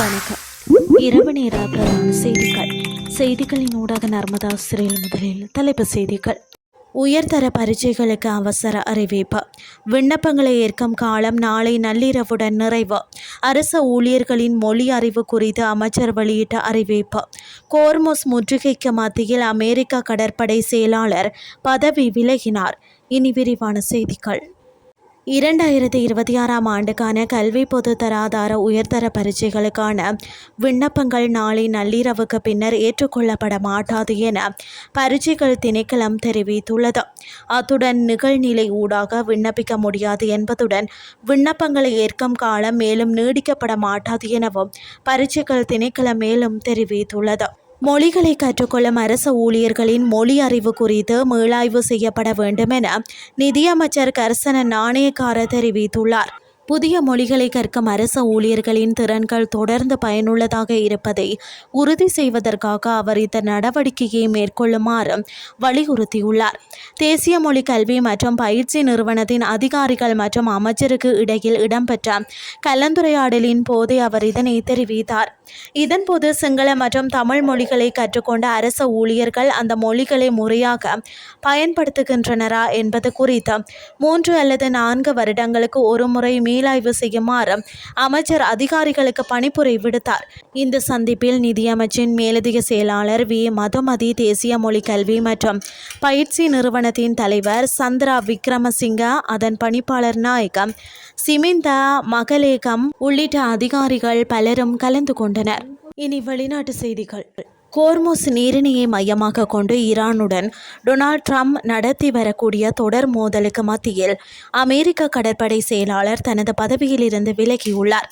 வணக்கம். இரவு நேர பிரதான செய்திகளின் ஊடாக நர்மதா சிறையில் முதலில் தலைப்புச் செய்திகள். உயர்தர பரீட்சைகளுக்கு அவசர அறிவிப்பு. விண்ணப்பங்களை ஏற்கும் காலம் நாளை நள்ளிரவுடன் நிறைவு. அரசு ஊழியர்களின் மொழி அறிவு குறித்து அமைச்சர் வெளியிட்ட அறிவிப்பு. கோர்முஸ் முற்றுகைக்கு மத்தியில் அமெரிக்க கடற்படை செயலாளர் பதவி விலகினார். இனி விரிவான செய்திகள். 2026ஆம் ஆண்டுக்கான கல்வி பொது தராதார உயர்தர பரீட்சைகளுக்கான விண்ணப்பங்கள் நாளை நள்ளிரவுக்கு பின்னர் ஏற்றுக்கொள்ளப்பட மாட்டாது என பரீட்சைகள் திணைக்களம் தெரிவித்துள்ளது. அத்துடன் நிகழ்நிலை ஊடாக விண்ணப்பிக்க முடியாது என்பதுடன் விண்ணப்பங்களை ஏற்கும் காலம் மேலும் நீடிக்கப்பட மாட்டாது எனவும் பரீட்சைகள் திணைக்களம் மேலும் தெரிவித்துள்ளது. மொழிகளை கற்றுக்கொள்ளும் அரசு ஊழியர்களின் மொழி அறிவு குறித்து மீளாய்வு செய்யப்பட வேண்டும் என நிதியமைச்சர் கர்சன நாணயக்கார தெரிவித்துள்ளார். புதிய மொழிகளை கற்கும் அரசு ஊழியர்களின் திறன்கள் தொடர்ந்து பயனுள்ளதாக இருப்பதை உறுதி செய்வதற்காக அவர் இந்த நடவடிக்கையை மேற்கொள்ளுமாறு வலியுறுத்தியுள்ளார். தேசிய மொழி கல்வி மற்றும் பயிற்சி நிறுவனத்தின் அதிகாரிகள் மற்றும் அமைச்சருக்கு இடையில் இடம்பெற்ற கலந்துரையாடலின் போதே அவர் இதனை தெரிவித்தார். இதன்போது சிங்கள மற்றும் தமிழ் மொழிகளை கற்றுக்கொண்ட அரசு ஊழியர்கள் அந்த மொழிகளை முறையாக பயன்படுத்துகின்றனரா என்பது குறித்து 3 அல்லது 4 வருடங்களுக்கு ஒரு முறை மீளாய்வு செய்யுமாறு அமைச்சர் அதிகாரிகளுக்கு பணிப்புரை விடுத்தார். இந்த சந்திப்பில் நிதியமைச்சின் மேலதிக செயலாளர் வி மதுமதி, தேசிய மொழி கல்வி மற்றும் பயிற்சி நிறுவனத்தின் தலைவர் சந்திரா விக்ரமசிங்க, அதன் பணிப்பாளர் நாயகம் சிமிந்த மகலேகம் உள்ளிட்ட அதிகாரிகள் பலரும் கலந்து கொண்டனர். இனி வெளிநாட்டு செய்திகள். கோர்முஸ் நீரிணையை மையமாக கொண்டு ஈரானுடன் டொனால்ட் ட்ரம்ப் நடத்தி வரக்கூடிய தொடர் மோதலுக்கு மத்தியில் அமெரிக்க கடற்படை செயலாளர் தனது பதவியிலிருந்து விலகியுள்ளார்.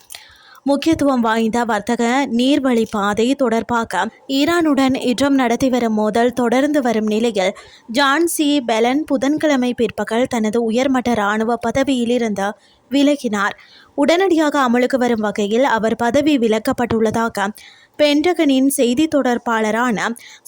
முக்கியத்துவம் வாய்ந்த வர்த்தக நீர்வழி பாதை தொடர்பாக ஈரானுடன் ட்ரம்ப் நடத்தி வரும் மோதல் தொடர்ந்து வரும் நிலையில் ஜான் சி பெலன் புதன்கிழமை பிற்பகல் தனது உயர்மட்ட இராணுவ பதவியிலிருந்து விலகினார். உடனடியாக அமலுக்கு வரும் வகையில் அவர் பதவி விலக்கப்பட்டுள்ளதாக பென்டகனின் செய்தி தொடர்பாளரான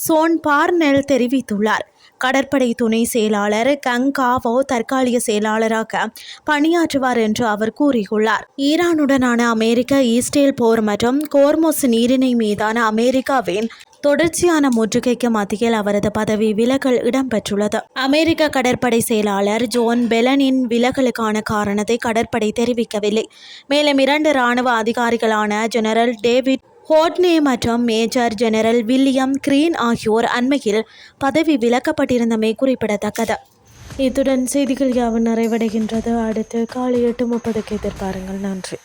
சோன் பார்னெல் தெரிவித்துள்ளார். கடற்படை துணை செயலாளர் கங் காவோ தற்காலிக செயலாளராக பணியாற்றுவார் என்று அவர் கூறியுள்ளார். ஈரானுடனான அமெரிக்க இஸ்ரேல் போர் மற்றும் கோர்முஸ் நீரிணை மீதான அமெரிக்காவின் தொடர்ச்சியான முற்றுகைக்கு மத்தியில் அவரது பதவி விலகல் இடம்பெற்றுள்ளது. அமெரிக்க கடற்படை செயலாளர் ஜோன் பெலனின் விலகலுக்கான காரணத்தை கடற்படை தெரிவிக்கவில்லை. மேலும் 2 இராணுவ அதிகாரிகளான ஜெனரல் டேவிட் ஹோட்னே மற்றும் மேஜர் ஜெனரல் வில்லியம் கிரீன் ஆகியோர் அண்மையில் பதவி விலக்கப்பட்டிருந்தமை குறிப்பிடத்தக்கது. இத்துடன் செய்திகள் யாவும் நிறைவடைகின்றது. அடுத்து காலை 8:30க்கு எதிர்பாருங்கள். நன்றி.